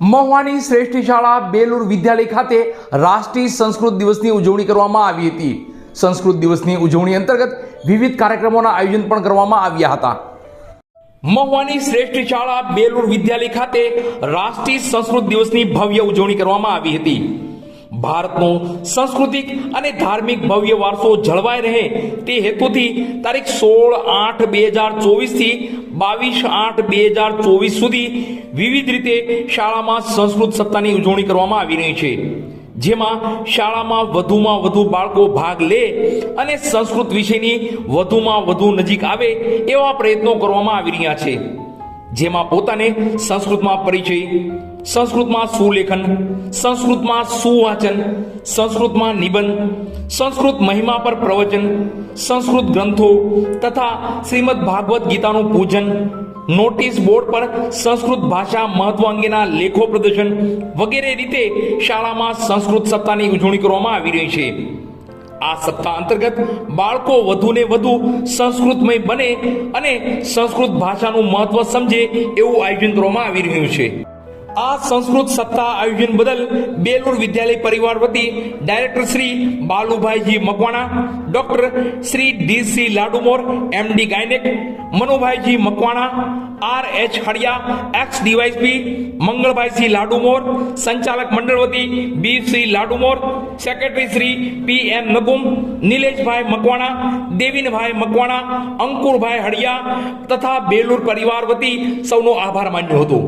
મહુવાની શ્રેષ્ઠ શાળા બેલુર વિદ્યાલય ખાતે રાષ્ટ્રીય સંસ્કૃત દિવસની ઉજવણી કરવામાં આવી હતી। સંસ્કૃત દિવસની ઉજવણી અંતર્ગત વિવિધ કાર્યક્રમોના આયોજન પણ કરવામાં આવ્યા હતા। મહુવાની શ્રેષ્ઠ શાળા બેલુર વિદ્યાલય ખાતે રાષ્ટ્રીય સંસ્કૃત દિવસની ભવ્ય ઉજવણી કરવામાં આવી હતી। ભારતનો સાંસ્કૃતિક અને ધાર્મિક ભવ્ય વારસો જળવાઈ રહે તે હેતુથી તારીખ 16/8/2024 થી 22/8/2024 સુધી વિવિધ રીતે શાળામાં સંસ્કૃત સપ્તાહની ઉજવણી કરવામાં આવી રહી છે, જેમાં શાળામાં વધુમાં વધુ બાળકો ભાગ લે અને સંસ્કૃત વિષયની વધુમાં વધુ નજીક આવે એવા પ્રયત્નો કરવામાં આવી રહ્યા છે, જેમાં પોતાને સંસ્કૃતમાં પરિચય, સંસ્કૃતમાં સુલેખન, સંસ્કૃતમાં સુવાચન, સંસ્કૃતમાં નિબંધ, સંસ્કૃત મહિમા પર પ્રવચન, સંસ્કૃત ગ્રંથો તથા શ્રીમદ ભાગવત ગીતાનું પૂજન, નોટિસ બોર્ડ પર સંસ્કૃત ભાષા મહત્વ અંગેના લેખો પ્રદર્શન વગેરે રીતે શાળામાં સંસ્કૃત સપ્તાહની ઉજવણી કરવામાં આવી રહી છે। આ સપ્તાહ અંતર્ગત બાળકો વધુને વધુ સંસ્કૃતમય બને અને સંસ્કૃત ભાષાનું મહત્વ સમજે એવું આયોજન કરવામાં આવી રહ્યું છે। આ સંસ્કૃત સપ્તાહ આયોજન બદલ બેલુર વિદ્યાલય પરિવાર વતી director Shri Balubhaiji Makwana, doctor Shri DC. Ladumor, MD gynaec, Manubhaiji Makwana, RH. Haliya, ex DySP, મંગળભાઈસી લાડુમોર, સંચાલક મંડળ વતી BC. Ladumor, secretary Shri PM. Nakum, Nileshbhai Makwana, Devinbhai Makwana, Ankurbhai Haliya તથા બેલુર પરિવાર વતી સૌનો આભાર માન્યો હતો।